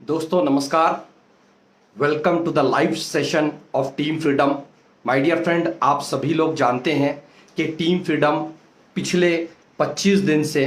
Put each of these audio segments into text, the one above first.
दोस्तों नमस्कार। Welcome to the live session of Team Freedom. My dear friend, आप सभी लोग जानते हैं कि टीम फ्रीडम पिछले 25 दिन से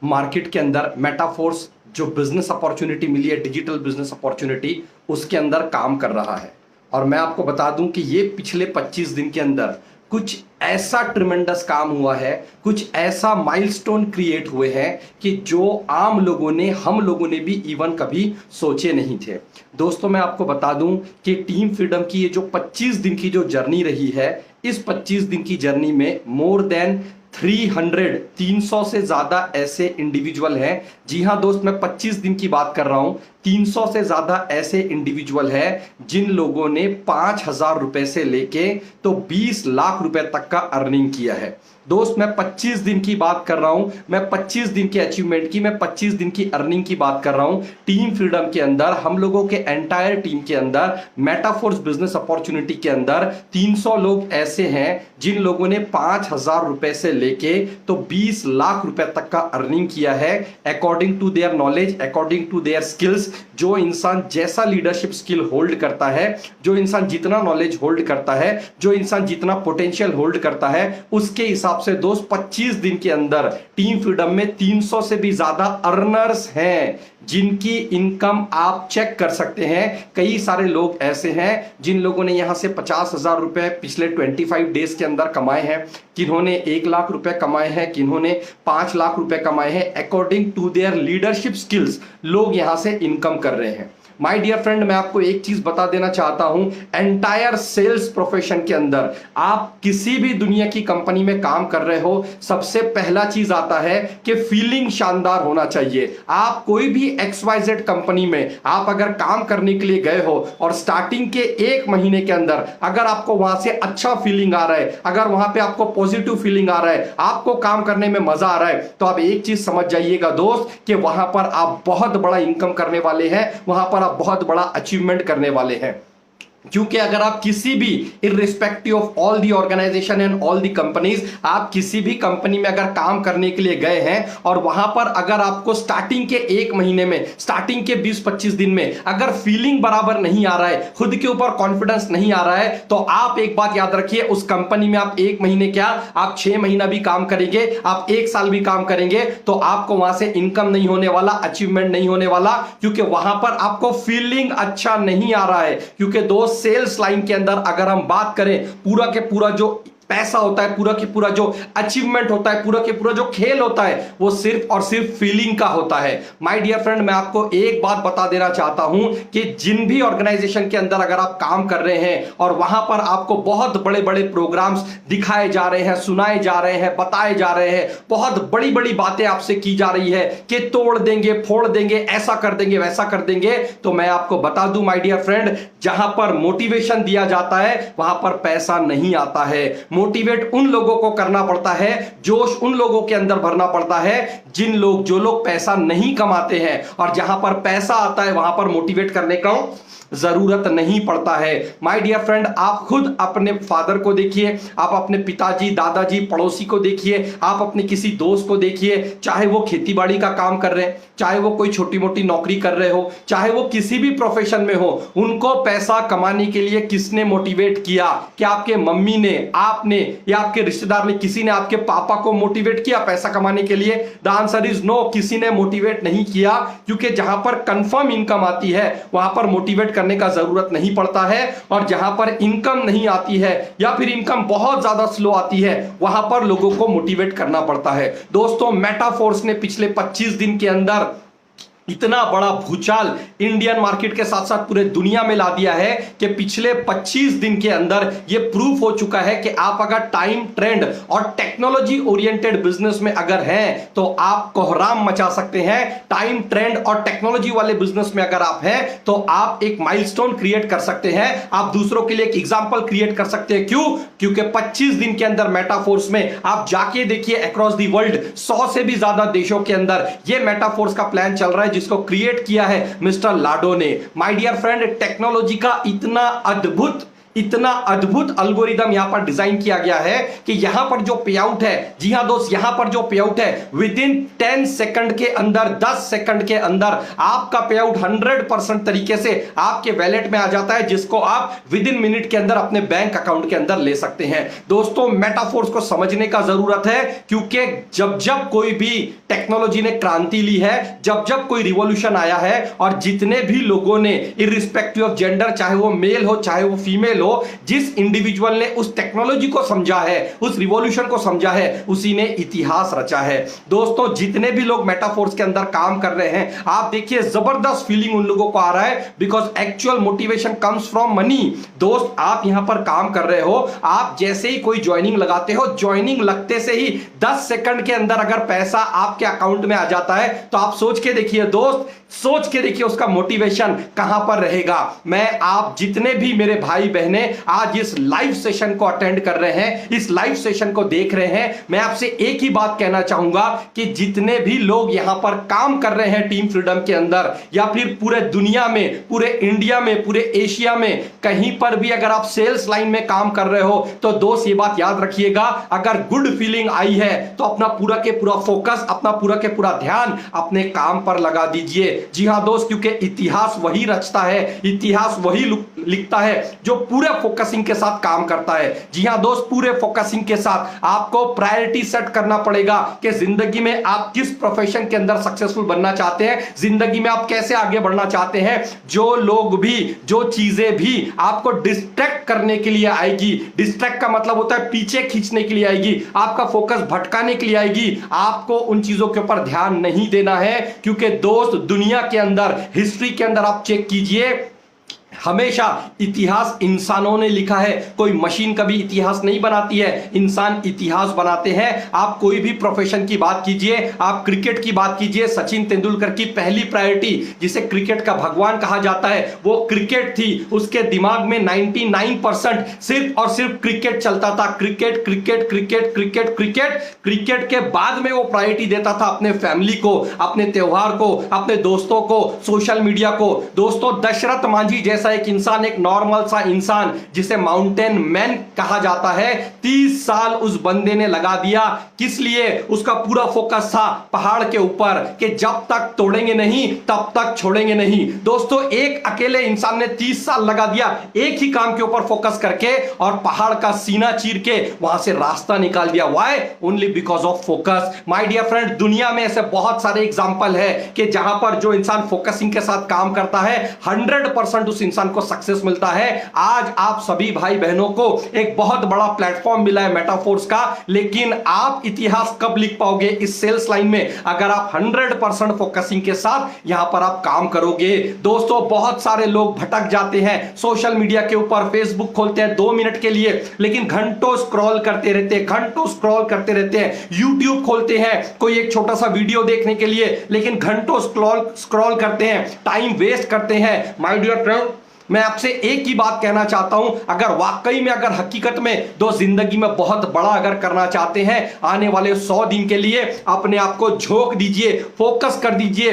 मार्केट के अंदर मेटाफोर्स जो बिजनेस अपॉर्चुनिटी मिली है, डिजिटल बिजनेस अपॉर्चुनिटी, उसके अंदर काम कर रहा है। और मैं आपको बता दूं कि ये पिछले 25 दिन के अंदर कुछ ऐसा ट्रिमेंडस काम हुआ है, कुछ ऐसा माइलस्टोन क्रिएट हुए हैं कि जो आम लोगों ने, हम लोगों ने भी इवन कभी सोचे नहीं थे। दोस्तों मैं आपको बता दूं कि टीम फ्रीडम की ये जो 25 दिन की जो जर्नी रही है, इस 25 दिन की जर्नी में मोर देन 300 से ज्यादा ऐसे इंडिविजुअल हैं। जी हां दोस्त, मैं 25 दिन की बात कर रहा हूं। 300 से ज्यादा ऐसे इंडिविजुअल हैं जिन लोगों ने 5,000 रुपए से लेके तो 20 लाख रुपए तक का अर्निंग किया है। दोस्त मैं 25 दिन की बात कर रहा हूं, मैं 25 दिन के अचीवमेंट की, मैं 25 दिन की अर्निंग की बात कर रहा हूं। टीम फ्रीडम के अंदर, हम लोगों के एंटायर टीम के अंदर, मेटाफोर्स बिजनेस अपॉर्चुनिटी के अंदर 300 लोग ऐसे हैं जिन लोगों ने 5,000 रुपए से लेके तो 20 लाख रुपए तक का अर्निंग किया है, according to their knowledge, according to their skills. जो इंसान जैसा लीडरशिप स्किल होल्ड करता है, जो इंसान जितना नॉलेज होल्ड करता है, जो इंसान जितना पोटेंशियल होल्ड करता है, उसके हिसाब से दोस्त 25 दिन के अंदर टीम फ्रीडम में 300 से भी ज्यादा अर्नर्स हैं जिनकी इनकम आप चेक कर सकते हैं। कई सारे लोग ऐसे हैं जिन लोगों ने यहां से 50,000 रुपए पिछले 25 डेज के अंदर कमाए हैं, किन्होंने 1 लाख रुपए कमाए हैं, किन्होंने 5 लाख रुपए कमाए हैं। According to their leadership skills लोग यहां से इनकम कर रहे हैं। माय डियर फ्रेंड, मैं आपको एक चीज बता देना चाहता हूं, एंटायर सेल्स प्रोफेशन के अंदर आप किसी भी दुनिया की कंपनी में काम कर रहे हो, सबसे पहला चीज आता है कि फीलिंग शानदार होना चाहिए। आप कोई भी XYZ कंपनी में आप अगर काम करने के लिए गए हो और स्टार्टिंग के 1 महीने के अंदर अगर आपको वहां से अच्छा फीलिंग आ रहा है, अगर वहां पे आपको पॉजिटिव फीलिंग आ रहा है, आपको काम करने में मजा आ रहा है, तो आप एक चीज समझ जाइएगा दोस्त कि वहां पर आप बहुत बड़ा इनकम करने वाले हैं, वहां पर बहुत बड़ा अचीवमेंट करने वाले हैं। क्योंकि अगर आप किसी भी irrespective of all the organisation and all the companies, आप किसी भी कंपनी में अगर काम करने के लिए गए हैं और वहां पर अगर आपको स्टार्टिंग के 1 महीने में, स्टार्टिंग के 20-25 दिन में अगर फीलिंग बराबर नहीं आ रहा है, खुद के ऊपर कॉन्फिडेंस नहीं आ रहा है, तो आप एक बात याद रखिए, उस कंपनी में आप 1 महीने क्या, आप 6 महीना भी काम करेंगे, आप 1 साल भी काम करेंगे, तो आपको वहां से इनकम नहीं होने वाला, अचीवमेंट नहीं होने वाला, क्योंकि वहां पर आपको फीलिंग अच्छा नहीं आ रहा है। क्योंकि दोस्त सेल्स लाइन के अंदर अगर हम बात करें, पूरा के पूरा जो पैसा होता है, पूरा के पूरा जो अचीवमेंट होता है, पूरा के पूरा जो खेल होता है, वो सिर्फ और सिर्फ फीलिंग का होता है। माय डियर फ्रेंड, मैं आपको एक बात बता देना चाहता हूं कि जिन भी ऑर्गेनाइजेशन के अंदर अगर आप काम कर रहे हैं और वहां पर आपको बहुत बड़े बड़े प्रोग्राम्स दिखाए जा रहे हैं, सुनाए जा रहे हैं, बताए जा रहे हैं, बहुत बड़ी बड़ी बातें आपसे की जा रही है कि तोड़ देंगे, फोड़ देंगे, ऐसा कर देंगे, वैसा कर देंगे, तो मैं आपको बता दूं माय डियर फ्रेंड, जहां पर मोटिवेशन दिया जाता है वहां पर पैसा नहीं आता है। मोटिवेट उन लोगों को करना पड़ता है, जोश उन लोगों के अंदर भरना पड़ता है जो लोग पैसा नहीं कमाते हैं। और जहां पर पैसा आता है वहां पर मोटिवेट करने का जरूरत नहीं पड़ता है। माय डियर फ्रेंड, आप खुद अपने फादर को देखिए, आप अपने पिताजी, दादाजी, पड़ोसी को देखिए, आप अपने किसी दोस्त को देखिए, चाहे वो खेतीबाड़ी का काम कर रहे हैं, चाहे वो कोई छोटी मोटी नौकरी कर रहे हो, चाहे वो किसी भी प्रोफेशन में हो, उनको पैसा कमाने के लिए किसने मोटिवेट किया? क्या आपके मम्मी ने, आपने, या आपके रिश्तेदार ने, किसी ने आपके पापा को मोटिवेट किया पैसा कमाने के लिए? द आंसर इज नो, किसी ने मोटिवेट नहीं किया। क्योंकि जहां पर कंफर्म इनकम आती है वहां पर मोटिवेट करने का जरूरत नहीं पड़ता है, और जहां पर इनकम नहीं आती है या फिर इनकम बहुत ज्यादा स्लो आती है वहां पर लोगों को मोटिवेट करना पड़ता है। दोस्तों मेटाफोर्स ने पिछले 25 दिन के अंदर इतना बड़ा भूचाल इंडियन मार्केट के साथ साथ पूरे दुनिया में ला दिया है कि पिछले 25 दिन के अंदर यह प्रूफ हो चुका है कि आप अगर टाइम, ट्रेंड और टेक्नोलॉजी ओरिएंटेड बिजनेस में अगर हैं तो आप कोहराम मचा सकते हैं। टाइम, ट्रेंड और टेक्नोलॉजी वाले बिजनेस में अगर आप हैं तो आप एक माइलस्टोन क्रिएट कर सकते हैं, आप दूसरों के लिए एक एग्जांपल क्रिएट कर सकते हैं। क्यों? क्योंकि 25 दिन के अंदर मेटाफोर्स में आप जाके देखिए, अक्रॉस द वर्ल्ड 100 से भी ज्यादा देशों के अंदर यह मेटाफोर्स का प्लान चल रहा है जिसको क्रिएट किया है मिस्टर लाडो ने। माय डियर फ्रेंड, टेक्नोलॉजी का इतना अद्भुत इतना अद्भुत एल्गोरिदम यहां पर डिजाइन किया गया है कि यहां पर जो पे आउट है, जी हां दोस्त, यहां पर जो पे आउट है विद इन 10 सेकंड के अंदर, 10 सेकंड के अंदर आपका पे आउट 100% तरीके से आपके वैलेट में आ जाता है, जिसको आप विद इन मिनट के अंदर अपने बैंक अकाउंट के अंदर ले सकते हैं। दोस्तों, मेटाफोर्स को समझने का जरूरत है, क्योंकि जब जब कोई भी टेक्नोलॉजी ने क्रांति ली है, जब जब कोई रिवॉल्यूशन आया है, और जितने भी लोगों ने इररिस्पेक्टिव ऑफ जेंडर, चाहे वो मेल हो चाहे वो फीमेल हो, जिस इंडिविजुअल ने उस टेक्नोलॉजी को समझा है, उस रिवॉल्यूशन को समझा है, उसी ने इतिहास रचा है। दोस्तों, जितने भी लोग मेटाफोर्स के अंदर काम कर रहे हैं, आप देखिए जबरदस्त फीलिंग उन लोगों को आ रहा है, because actual motivation comes from money. दोस्त, आप यहां पर काम कर रहे हो, आप जैसे ही कोई ज्वाइनिंग लगाते हो, ज्वाइनिंग लगते से ही 10 सेकंड के अंदर अगर पैसा आपके अकाउंट में आ जाता है, तो आप सोच के देखिए दोस्त, सोच के देखिए उसका मोटिवेशन कहां पर रहेगा। मैं, आप जितने भी मेरे भाई बहने आज इस लाइव सेशन को अटेंड कर रहे हैं, इस लाइव सेशन को देख रहे हैं, मैं आपसे एक ही बात कहना चाहूंगा कि जितने भी लोग यहां पर काम कर रहे हैं टीम फ्रीडम के अंदर, या फिर पूरे दुनिया में, पूरे इंडिया में, पूरे एशिया में, कहीं पर भी अगर आप सेल्स लाइन में काम कर रहे हो, तो दोस्त ये बात याद रखिएगा, अगर गुड फीलिंग आई है तो अपना पूरा के पूरा फोकस, अपना पूरा के पूरा ध्यान अपने काम पर लगा दीजिए। जी हां दोस्त, क्योंकि इतिहास वही रचता है, इतिहास वही लिखता है जो पूरे फोकसिंग के साथ काम करता है। जी हां दोस्त, पूरे फोकसिंग के साथ आपको प्रायोरिटी सेट करना पड़ेगा कि जिंदगी में आप किस प्रोफेशन के अंदर सक्सेसफुल बनना चाहते हैं, जिंदगी में आप कैसे आगे बढ़ना चाहते हैं। जो लोग भी, जो चीजें भी आपको डिस्ट्रैक्ट करने के लिए आएगी, डिस्ट्रैक्ट का मतलब होता है पीछे खींचने के लिए आएगी, आपका फोकस भटकाने के लिए आएगी, आपको उन चीजों के ऊपर ध्यान नहीं देना है। क्योंकि दोस्त, दुनिया के अंदर, हिस्ट्री के अंदर आप चेक कीजिए, हमेशा इतिहास इंसानों ने लिखा है, कोई मशीन कभी इतिहास नहीं बनाती है, इंसान इतिहास बनाते हैं। आप कोई भी प्रोफेशन की बात कीजिए, आप क्रिकेट की बात कीजिए, सचिन तेंदुलकर की पहली प्रायोरिटी, जिसे क्रिकेट का भगवान कहा जाता है, वो क्रिकेट थी। उसके दिमाग में 99% सिर्फ और सिर्फ क्रिकेट चलता था, cricket cricket cricket cricket cricket. Cricket के बाद में वो प्रायोरिटी देता था अपने फैमिली को, अपने त्योहार को, अपने दोस्तों को, सोशल मीडिया को। दोस्तों, दशरथ मांझी जैसा एक इंसान, एक नॉर्मल सा इंसान जिसे माउंटेन मैन कहा जाता है, 30 साल उस बंदे ने लगा दिया। किस लिए? उसका पूरा फोकस था पहाड़ के ऊपर, कि जब तक तोड़ेंगे नहीं तब तक छोड़ेंगे नहीं। दोस्तों, एक अकेले इंसान ने 30 साल लगा दिया एक ही काम के ऊपर फोकस करके, और पहाड़ का सीना चीर के वहां से रास्ता निकाल दिया। Why? Only because of focus. My dear friend, दुनिया में ऐसे बहुत सारे एग्जांपल है कि जहां पर जो इंसान फोकसिंग के साथ काम करता है, 100% उस इंसान को सक्सेस मिलता है। आज आप सभी भाई बहनों को एक बहुत बड़ा प्लेटफॉर्म मिला है मेटाफोर्स का, लेकिन आप इतिहास कब लिख पाओगे इस सेल्स लाइन में? अगर आप 100% फोकसिंग के साथ यहां पर आप काम करोगे। दोस्तों, बहुत सारे लोग भटक जाते हैं सोशल मीडिया के ऊपर, फेसबुक खोलते हैं 2 मिनट के लिए, लेकिन घंटों स्क्रॉल करते रहते हैं, घंटों स्क्रॉल करते रहते हैं। यूट्यूब खोलते हैं कोई एक छोटा सा वीडियो देखने के लिए, लेकिन घंटों स्क्रॉल करते हैं, टाइम वेस्ट करते हैं। माय डियर फ्रेंड, मैं आपसे एक ही बात कहना चाहता हूं, अगर वाकई में, अगर हकीकत में दो जिंदगी में बहुत बड़ा अगर करना चाहते हैं, आने वाले 100 दिन के लिए अपने आप को झोंक दीजिए, फोकस कर दीजिए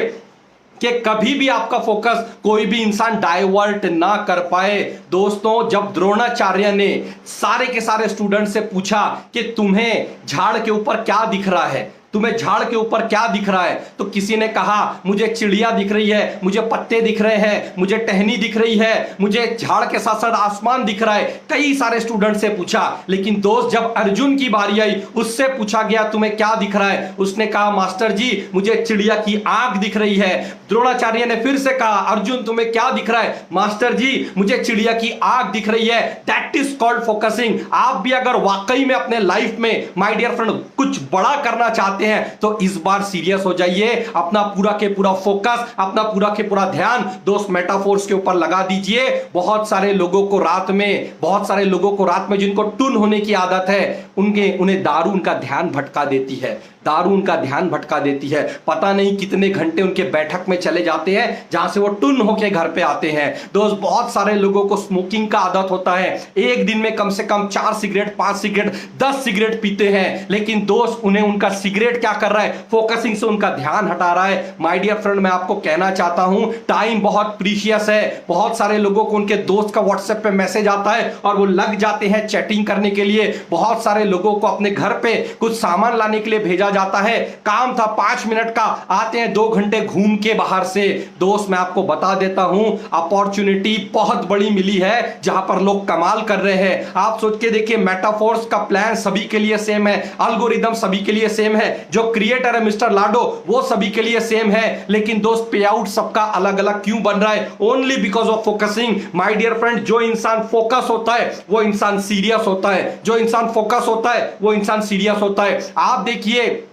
कि कभी भी आपका फोकस कोई भी इंसान डाइवर्ट ना कर पाए। दोस्तों, जब द्रोणाचार्य ने सारे के सारे स्टूडेंट से पूछा कि तुम्हें झाड़ के ऊपर क्या दिख रहा है, तुम्हें झाड़ के ऊपर क्या दिख रहा है, तो किसी ने कहा मुझे चिड़िया दिख रही है, मुझे पत्ते दिख रहे हैं, मुझे टहनी दिख रही है, मुझे झाड़ के साथ साथ आसमान दिख रहा है। कई सारे स्टूडेंट से पूछा, लेकिन दोस्त, जब अर्जुन की बारी आई, उससे पूछा गया तुम्हें क्या दिख रहा है, उसने कहा मास्टर जी मुझे चिड़िया की आंख दिख रही है। द्रोणाचार्य ने फिर से कहा अर्जुन तुम्हें क्या दिख रहा है, मास्टर जी मुझे चिड़िया की आंख दिख रही है। That is called focusing. आप भी अगर वाकई में अपने लाइफ में, माय डियर फ्रेंड, कुछ बड़ा करना चाहते हैं तो इस बार सीरियस हो जाइए, अपना पूरा के पूरा फोकस, अपना पूरा के पूरा ध्यान दोस्त मेटाफोर्स के ऊपर लगा दीजिए। बहुत सारे लोगों को रात में जिनको टुन होने की आदत है, उन्हें दारू उनका ध्यान भटका देती है, दारू उनका ध्यान भटका देती है। पता नहीं कितने घंटे उनके बैठक में चले जाते हैं जहां से वो टुन होके घर पे आते हैं। दोस्त, बहुत सारे लोगों को स्मोकिंग का आदत होता है, एक दिन में कम से कम 4 सिगरेट, 5 सिगरेट, 10 सिगरेट पीते हैं, लेकिन दोस्त उन्हें उनका सिगरेट कंसंट्रेट क्या कर रहा है, फोकसिंग से उनका ध्यान हटा रहा है। माय डियर फ्रेंड, मैं आपको कहना चाहता हूं टाइम बहुत प्रीशियस है। बहुत सारे लोगों को उनके दोस्त का व्हाट्सएप पे मैसेज आता है और वो लग जाते हैं चैटिंग करने के लिए। बहुत सारे लोगों को अपने घर पे कुछ सामान लाने के लिए भेजा जाता है, काम था 5 मिनट का, आते हैं 2 घंटे घूम के बाहर से। दोस्त मैं आपको बता देता हूं अपॉर्चुनिटी बहुत बड़ी मिली है जहां पर लोग कमाल कर रहे हैं। आप सोच के देखिए, मेटाफोर्स का प्लान सभी के लिए सेम है, अल्गोरिदम सभी के लिए सेम है, जो क्रिएटर है मिस्टर लाडो वो सभी के लिए सेम है, लेकिन दोस्त पे आउट सबका अलग अलग क्यों बन रहा है? Only because of focusing. My dear friend, जो इंसान फोकस होता है वो इंसान सीरियस होता है, जो इंसान फोकस होता है वो इंसान सीरियस होता है। आप देखिए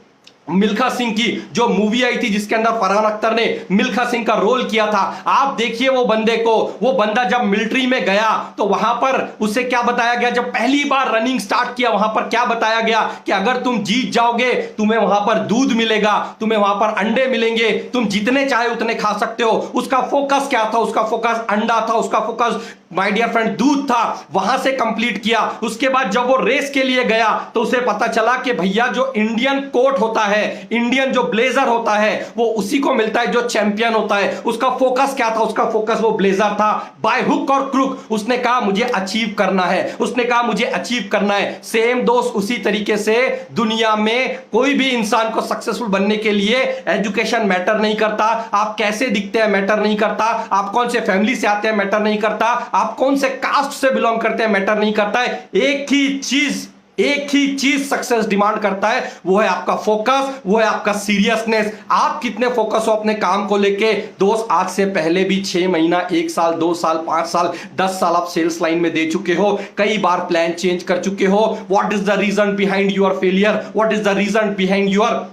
मिल्खा सिंह की जो मूवी आई थी जिसके अंदर फरहान अख्तर ने मिल्खा सिंह का रोल किया था, आप देखिए वो बंदे को, वो बंदा जब मिलिट्री में गया तो वहां पर उसे क्या बताया गया, जब पहली बार रनिंग स्टार्ट किया वहां पर क्या बताया गया कि अगर तुम जीत जाओगे तुम्हें वहां पर दूध मिलेगा, तुम्हें वहां पर अंडे मिलेंगे, तुम जितने चाहे उतने खा सकते हो। उसका फोकस क्या था? उसका फोकस अंडा था, उसका फोकस माय डियर फ्रेंड दूध था। वहां से कंप्लीट किया। उसके बाद जब वो रेस के लिए गया तो उसे पता चला कि भैया जो इंडियन कोट होता है, इंडियन जो ब्लेजर होता है वो उसी को मिलता है जो चैंपियन होता है। उसका फोकस क्या था? उसका फोकस वो ब्लेजर था। बाय हुक और क्रुक उसने कहा मुझे अचीव करना है, उसने कहा मुझे अचीव करना है। सेम दोस्त उसी तरीके से दुनिया में कोई भी इंसान को सक्सेसफुल बनने के लिए एजुकेशन मैटर नहीं करता, आप कैसे दिखते हैं मैटर नहीं करता, आप कौन से फैमिली से आते हैं मैटर नहीं करता, आप कौन से कास्ट से बिलोंग करते हैं मैटर नहीं करता है। एक ही चीज सक्सेस डिमांड करता है, वो है आपका फोकस, वो है आपका सीरियसनेस। आप कितने फोकस हो अपने काम को लेके? दोस्त आज से पहले भी 6 महीना, 1 साल, 2 साल, 5 साल, 10 साल आप सेल्स लाइन में दे चुके हो, कई बार प्लान चेंज कर चुके हो। What is the reason behind your failure? What is the reason behind your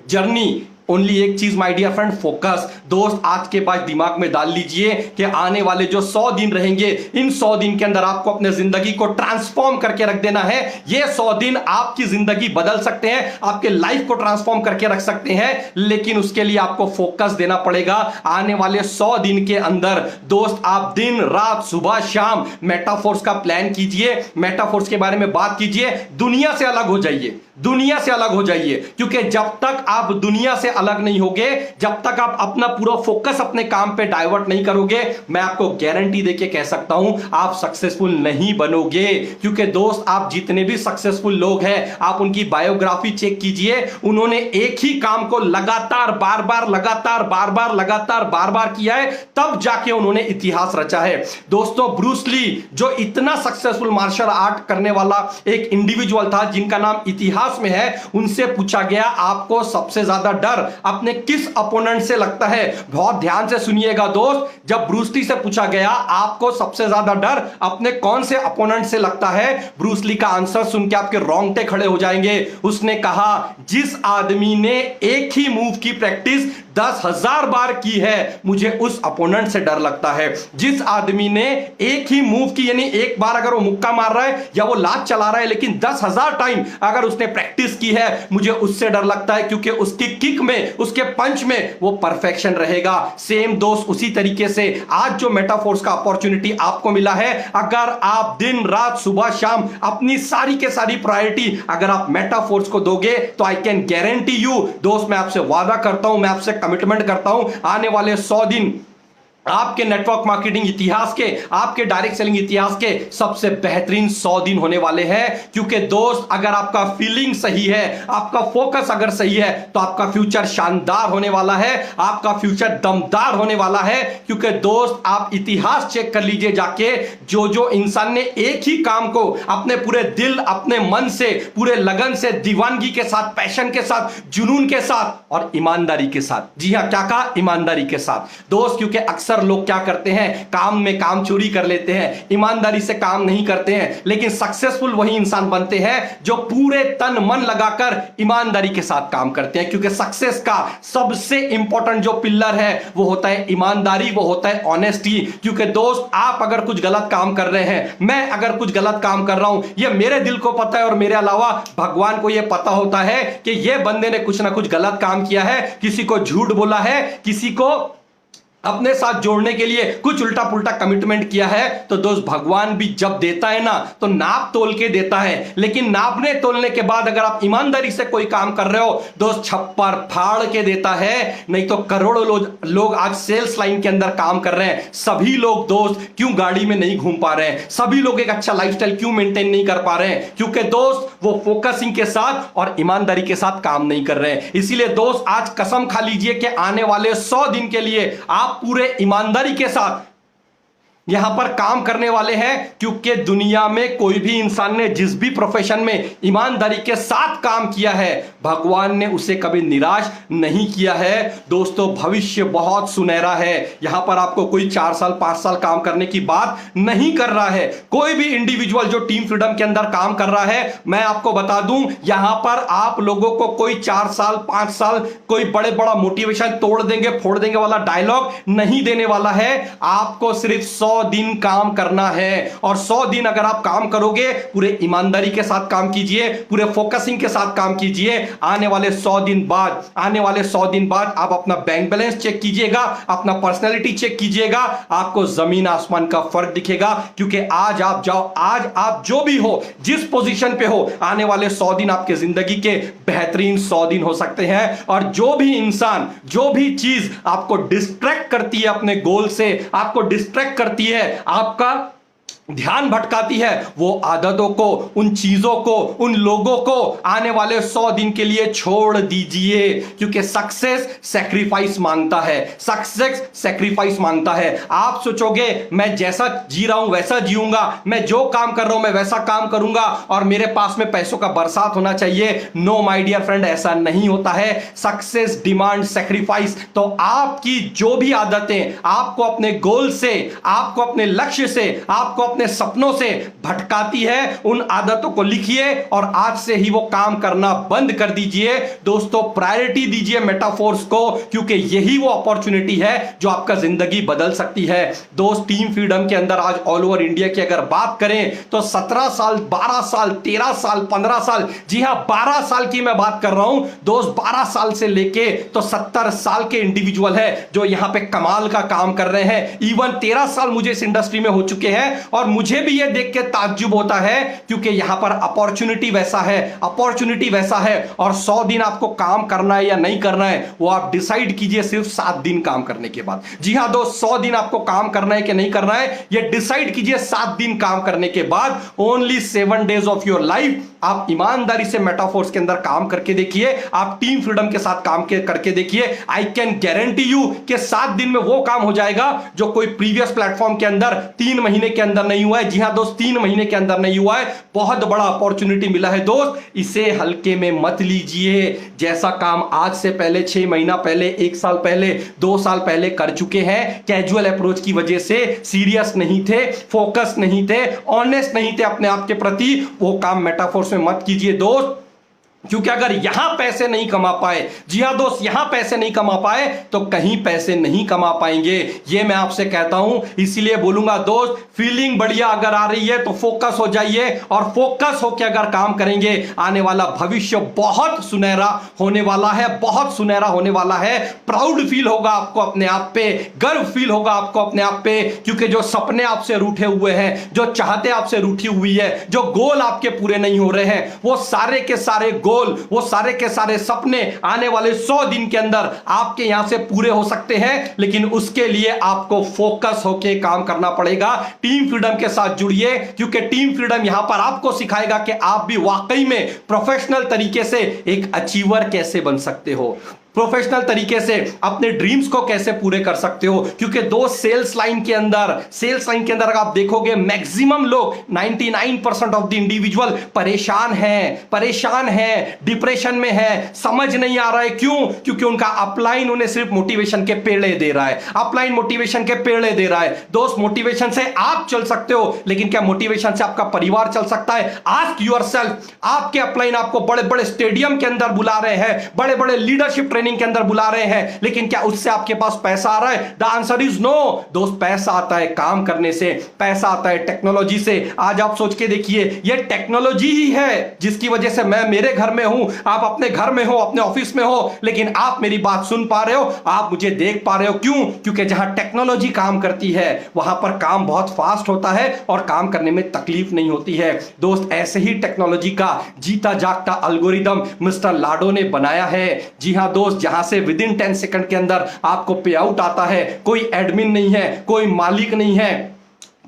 journey? Only एक चीज माय डियर फ्रेंड, फोकस। दोस्त आज के बाद दिमाग में डाल लीजिए कि आने वाले जो 100 दिन रहेंगे, इन 100 दिन के अंदर आपको अपने जिंदगी को ट्रांसफॉर्म करके रख देना है। ये 100 दिन आपकी जिंदगी बदल सकते हैं, आपके लाइफ को ट्रांसफॉर्म करके रख सकते हैं, लेकिन उसके लिए आपको फोकस देना पड़ेगा। आने वाले 100 दिन के अंदर दोस्त आप दिन रात सुबह शाम मेटाफोर्स का प्लान कीजिए, मेटाफोर्स के बारे में बात कीजिए, दुनिया से अलग हो जाइए, दुनिया से अलग हो जाइए। क्योंकि जब तक आप दुनिया से अलग नहीं होगे, जब तक आप अपना पूरा फोकस अपने काम पे डाइवर्ट नहीं करोगे, मैं आपको गारंटी देके कह सकता हूं आप सक्सेसफुल नहीं बनोगे। क्योंकि दोस्त आप जितने भी सक्सेसफुल लोग हैं, आप उनकी बायोग्राफी चेक कीजिए, उन्होंने एक ही काम को लगातार बार बार किया है, तब जाके उन्होंने इतिहास रचा है। दोस्तों ब्रूस ली जो इतना सक्सेसफुल मार्शल आर्ट करने वाला एक इंडिविजुअल था जिनका नाम इतिहास में है, उनसे पूछा गया आपको सबसे ज्यादा डर अपने किस अपोनेंट से लगता है? बहुत ध्यान से सुनिएगा दोस्त, जब ब्रूस ली से पूछा गया आपको सबसे ज्यादा डर अपने कौन से अपोनेंट से लगता है, ब्रूस ली का आंसर सुन के आपके रोंगटे खड़े हो जाएंगे। उसने कहा जिस आदमी ने एक ही मूव की प्रैक्टिस 10,000 बार की है, मुझे उस अपोनेंट से डर लगता है। जिस आदमी ने एक ही मूव की, यानी एक बार अगर वो मुक्का मार रहा है या वो लात चला रहा है, लेकिन 10,000 टाइम अगर उसने प्रैक्टिस की है, मुझे उससे डर लगता है, क्योंकि उसकी किक में, उसके पंच में वो परफेक्शन रहेगा। सेम दोस्त उसी तरीके से आज जो मेटाफोर्स का अपॉर्चुनिटी आपको मिला है, अगर आप दिन रात सुबह शाम अपनी सारी के सारी प्रायोरिटी अगर आप मेटाफोर्स को दोगे, तो आई कैन गारंटी यू दोस्त, मैं आपसे वादा करता हूं, मैं आपसे कमिटमेंट करता हूं, आने वाले 100 दिन आपके नेटवर्क मार्केटिंग इतिहास के, आपके डायरेक्ट सेलिंग इतिहास के सबसे बेहतरीन 100 दिन होने वाले हैं। क्योंकि दोस्त अगर आपका फीलिंग सही है, आपका फोकस अगर सही है, तो आपका फ्यूचर शानदार होने वाला है, आपका फ्यूचर दमदार होने वाला है। क्योंकि दोस्त आप इतिहास चेक कर लीजिए जाके, जो इंसान ने एक ही काम को अपने पूरे दिल, अपने मन से, पूरे लगन से, दीवानगी के साथ, पैशन के साथ, जुनून के साथ और ईमानदारी के साथ, जी हां क्या कहा, ईमानदारी के साथ दोस्त। क्योंकि अक्सर लोग क्या करते हैं, काम में काम चोरी कर लेते हैं, ईमानदारी से काम नहीं करते हैं, लेकिन सक्सेसफुल वही इंसान बनते हैं जो पूरे तन मन लगाकर ईमानदारी के साथ काम करते हैं। क्योंकि सक्सेस का सबसे इंपॉर्टेंट जो पिलर है वो होता है ईमानदारी, वो होता है ऑनेस्टी। क्योंकि दोस्त आप अगर कुछ गलत काम कर रहे हैं, मैं अगर कुछ गलत काम कर रहा हूं, ये मेरे दिल को पता है और मेरे अलावा भगवान को यह पता होता है कि यह बंदे ने कुछ ना कुछ गलत काम किया है, किसी को झूठ बोला है, किसी को अपने साथ जोड़ने के लिए कुछ उल्टा पुल्टा कमिटमेंट किया है, तो दोस्त भगवान भी जब देता है ना तो नाप तोल के देता है। लेकिन नापने तोलने के बाद अगर आप ईमानदारी से कोई काम कर रहे हो दोस्त, छप्पर फाड़ के देता है। नहीं तो करोड़ों लोग आज सेल्स लाइन के अंदर काम कर रहे हैं, सभी लोग दोस्त क्यों गाड़ी में नहीं घूम पा रहे हैं, सभी लोग एक अच्छा लाइफस्टाइल क्यों मेंटेन नहीं कर पा रहे हैं? क्योंकि दोस्त वो फोकसिंग के साथ और ईमानदारी के साथ काम नहीं कर रहे हैं। इसीलिए दोस्त आज कसम खा लीजिए कि आने वाले 100 दिन के लिए आप पूरे ईमानदारी के साथ यहां पर काम करने वाले हैं, क्योंकि दुनिया में कोई भी इंसान ने जिस भी प्रोफेशन में ईमानदारी के साथ काम किया है भगवान ने उसे कभी निराश नहीं किया है। दोस्तों भविष्य बहुत सुनहरा है। यहां पर आपको कोई 4 साल 5 साल काम करने की बात नहीं कर रहा है। कोई भी इंडिविजुअल जो टीम फ्रीडम के अंदर काम कर रहा है, मैं आपको बता दूं यहां पर आप लोगों को कोई 4 साल 5 साल कोई बड़े बड़ा मोटिवेशन तोड़ देंगे फोड़ देंगे वाला डायलॉग नहीं देने वाला है। आपको सिर्फ 100 दिन काम करना है, और 100 दिन अगर आप काम करोगे पूरे ईमानदारी के साथ काम कीजिए, पूरे फोकसिंग के साथ काम कीजिए। आने वाले 100 दिन बाद आप अपना बैंक बैलेंस चेक कीजिएगा, अपना पर्सनैलिटी चेक कीजिएगा, आपको जमीन आसमान का फर्क दिखेगा। क्योंकि आज आप जो भी हो, जिस पोजीशन पे हो, आने वाले 100 दिन आपके जिंदगी के बेहतरीन 100 दिन हो सकते हैं। और जो भी इंसान जो भी चीज आपको डिस्ट्रैक्ट करती है अपने गोल से, आपको डिस्ट्रैक्ट करती है, आपका ध्यान भटकाती है, वो आदतों को, उन चीजों को, उन लोगों को आने वाले 100 दिन के लिए छोड़ दीजिए। क्योंकि सक्सेस सैक्रिफाइस मांगता है, सक्सेस सैक्रिफाइस मांगता है। आप सोचोगे मैं जैसा जी रहा हूं वैसा जीऊंगा, मैं जो काम कर रहा हूं मैं वैसा काम करूंगा और मेरे पास में पैसों का बरसात होना चाहिए। नो माय डियर फ्रेंड, ऐसा नहीं होता है। Success demand sacrifice. तो आपकी जो भी आदतें आपको अपने गोल से, आपको अपने लक्ष्य से, आपको अपने सपनों से भटकाती है, उन आदतों को लिखिए और आज से ही वो काम करना बंद कर दीजिए। दोस्तों प्रायोरिटी दीजिए मेटाफोर्स को, क्योंकि यही वो अपॉर्चुनिटी है जो आपका जिंदगी बदल सकती है। दोस्त टीम फ्रीडम के अंदर आज ऑल ओवर इंडिया की अगर बात करें तो 17 साल 12 साल 13 साल 15 साल, जी हां 12 साल की मैं बात कर रहा हूं दोस्त। 12 साल से लेके तो 70 साल के इंडिविजुअल है जो यहां पे कमाल का काम कर रहे हैं। इवन 13 साल मुझे इस इंडस्ट्री में हो चुके हैं और मुझे भी यह देख के ताज्जुब होता है, क्योंकि यहां पर अपॉर्चुनिटी वैसा है। और 100 दिन आपको काम करना है या नहीं करना है वो आप डिसाइड कीजिए सिर्फ 7 दिन काम करने के बाद। जी हां दोस्त, 100 दिन आपको काम करना है कि नहीं करना है ये डिसाइड कीजिए 7 दिन काम करने के बाद। Only 7 days of your life आप ईमानदारी से मेटाफोर्स के अंदर काम करके देखिए, आप टीम फ्रीडम के साथ काम करके देखिए। आई कैन गारंटी यू कि 7 दिन में वो काम हो जाएगा जो कोई प्रीवियस प्लेटफॉर्म के अंदर 3 महीने के अंदर नहीं हुआ है। जी हां दोस्त, 3 महीने के अंदर नहीं हुआ है। बहुत बड़ा अपॉर्चुनिटी मिला है दोस्त, इसे हल्के में मत लीजिए। जैसा काम आज से पहले 6 महीना पहले, 1 साल पहले, 2 साल पहले कर चुके हैं, कैजुअल अप्रोच की वजह से सीरियस नहीं थे, फोकस नहीं थे, ऑनेस्ट नहीं थे अपने आप के प्रति, वो काम मेटाफोर्स में मत कीजिए दोस्त। क्योंकि अगर यहां पैसे नहीं कमा पाए, जी हां दोस्त, यहां पैसे नहीं कमा पाए तो कहीं पैसे नहीं कमा पाएंगे, ये मैं आपसे कहता हूं। इसीलिए बोलूंगा दोस्त, फीलिंग बढ़िया अगर आ रही है तो फोकस हो जाइए, और फोकस होकर अगर काम करेंगे आने वाला भविष्य बहुत सुनहरा होने वाला है, बहुत सुनहरा होने वाला है। प्राउड फील होगा आपको अपने आप पे, गर्व फील होगा आपको अपने आप पे, क्योंकि जो सपने आपसे रूठे हुए हैं, जो चाहते आपसे रूठी हुई है, जो गोल आपके पूरे नहीं हो रहे हैं, वो सारे के सारे वो सारे के सारे सपने आने वाले 100 दिन के अंदर आपके यहां से पूरे हो सकते हैं। लेकिन उसके लिए आपको फोकस होकर काम करना पड़ेगा। टीम फ्रीडम के साथ जुड़िए, क्योंकि टीम फ्रीडम यहां पर आपको सिखाएगा कि आप भी वाकई में प्रोफेशनल तरीके से एक अचीवर कैसे बन सकते हो, प्रोफेशनल तरीके से अपने ड्रीम्स को कैसे पूरे कर सकते हो। क्योंकि दो सेल्स लाइन के अंदर अगर आप देखोगे मैक्सिमम लोग 99% ऑफ द इंडिविजुअल परेशान हैं, डिप्रेशन में है, समझ नहीं आ रहा है। क्यों? क्योंकि उनका अपलाइन उन्हें सिर्फ मोटिवेशन के पेड़े दे रहा है, अपलाइन मोटिवेशन के पेड़े दे रहा है। दोस्त, मोटिवेशन से आप चल सकते हो, लेकिन क्या मोटिवेशन से आपका परिवार चल सकता है? Ask yourself. आपके अपलाइन आपको बड़े बड़े स्टेडियम के अंदर बुला रहे हैं, बड़े बड़े लीडरशिप ट्रेनिंग के अंदर बुला रहे हैं, लेकिन क्या उससे आपके पास पैसा आ रहा है? द आंसर इज नो दोस्त। पैसा आता है काम करने से, पैसा आता है टेक्नोलॉजी से। आज आप सोच के देखिए, यह टेक्नोलॉजी ही है जिसकी वजह से मैं मेरे घर में हूं, आप अपने घर में हो, अपने ऑफिस में हो, लेकिन आप मेरी बात सुन पा रहे हो, आप मुझे देख पा रहे हो। क्यों? क्योंकि जहां टेक्नोलॉजी काम करती है वहां पर काम बहुत फास्ट होता है और काम करने में तकलीफ नहीं होती है। दोस्त, ऐसे ही टेक्नोलॉजी का जीता जागता एल्गोरिदम मिस्टर लाडो ने बनाया है। जी हां दोस्त, जहां से विद इन 10 सेकंड के अंदर आपको पे आउट आता है। कोई एडमिन नहीं है, कोई मालिक नहीं है,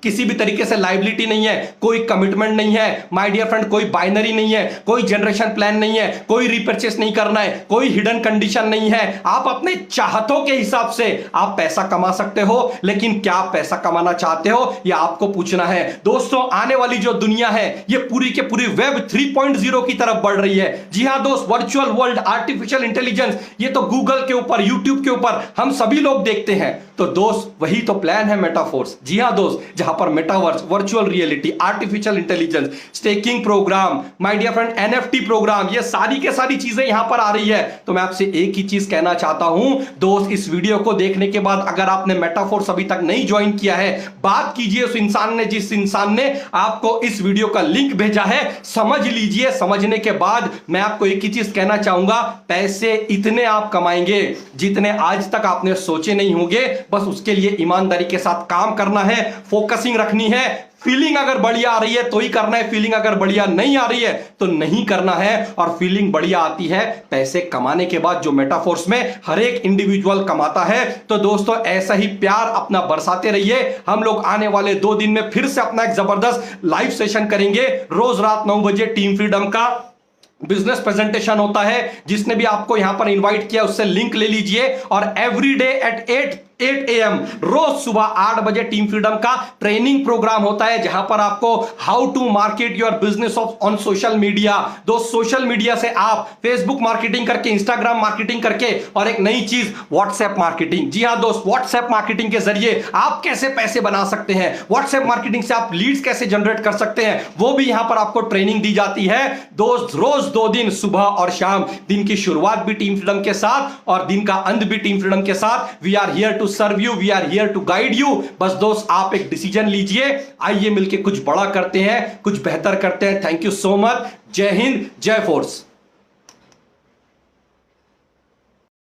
किसी भी तरीके से लायबिलिटी नहीं है, कोई कमिटमेंट नहीं है माय डियर फ्रेंड, कोई बाइनरी नहीं है, कोई जनरेशन प्लान नहीं है, कोई रिपर्चेस नहीं करना है, कोई हिडन कंडीशन नहीं है। आप अपने चाहतों के हिसाब से आप पैसा कमा सकते हो, लेकिन क्या आप पैसा कमाना चाहते हो यह आपको पूछना है। दोस्तों, आने वाली जो दुनिया है यह पूरी के पूरी वेब 3.0 की तरफ बढ़ रही है। जी हां दोस्त, वर्चुअल वर्ल्ड, आर्टिफिशियल इंटेलिजेंस, ये तो गूगल के ऊपर, यूट्यूब के ऊपर हम सभी लोग देखते हैं। तो दोस्त, वही तो प्लान है मेटाफोर्स। जी हां दोस्त, जहां पर metaverse, virtual reality, artificial intelligence, staking program, my dear friend NFT program, ये सारी के सारी चीजें यहां पर आ रही है। तो मैं आपसे एक ही चीज कहना चाहता हूं दोस्त, इस वीडियो को देखने के बाद अगर आपने मेटाफोर्स अभी तक नहीं ज्वाइन किया है, बात कीजिए उस इंसान ने जिस इंसान ने आपको इस वीडियो का लिंक भेजा है, समझ लीजिए। समझने के बाद मैं आपको एक ही चीज कहना चाहूंगा, पैसे इतने आप कमाएंगे जितने आज तक आपने सोचे नहीं होंगे। बस उसके लिए ईमानदारी के साथ काम करना है, फोकसिंग रखनी है। फीलिंग अगर बढ़िया आ रही है तो ही करना है, फीलिंग अगर बढ़िया नहीं आ रही है तो नहीं करना है। और फीलिंग बढ़िया आती है पैसे कमाने के बाद, जो मेटाफोर्स में हर एक इंडिविजुअल कमाता है। तो दोस्तों, ऐसा ही प्यार अपना बरसाते रहिए। हम लोग आने वाले 2 दिन में फिर से अपना एक जबरदस्त लाइव सेशन करेंगे। रोज रात 9 बजे टीम फ्रीडम का बिजनेस प्रेजेंटेशन होता है। जिसने भी आपको यहां पर इनवाइट किया उससे लिंक ले लीजिए। और एवरी डे एट 8 AM रोज सुबह 8 बजे टीम फ्रीडम का ट्रेनिंग प्रोग्राम होता है, जहां पर आपको how to market your business on social media. दोस्त, सोशल मीडिया से आप फेसबुक मार्केटिंग करके, इंस्टाग्राम मार्केटिंग करके, और एक नई चीज व्हाट्सएप मार्केटिंग। जी हां दोस्त, व्हाट्सएप मार्केटिंग के जरिए आप कैसे पैसे बना सकते हैं, व्हाट्सएप मार्केटिंग से आप लीड्स कैसे जनरेट कर सकते हैं, वो भी यहां पर आपको ट्रेनिंग दी जाती है। दोस्त, रोज 2 दिन, सुबह और शाम। दिन की शुरुआत भी टीम फ्रीडम के साथ और दिन का अंत भी टीम फ्रीडम के साथ। We are here to serve you, we are here to guide you. बस दोस्त, आप एक डिसीजन लीजिए, आइए मिलके कुछ बड़ा करते हैं, कुछ बेहतर करते हैं। Thank you so much. जय हिंद, जय फोर्स।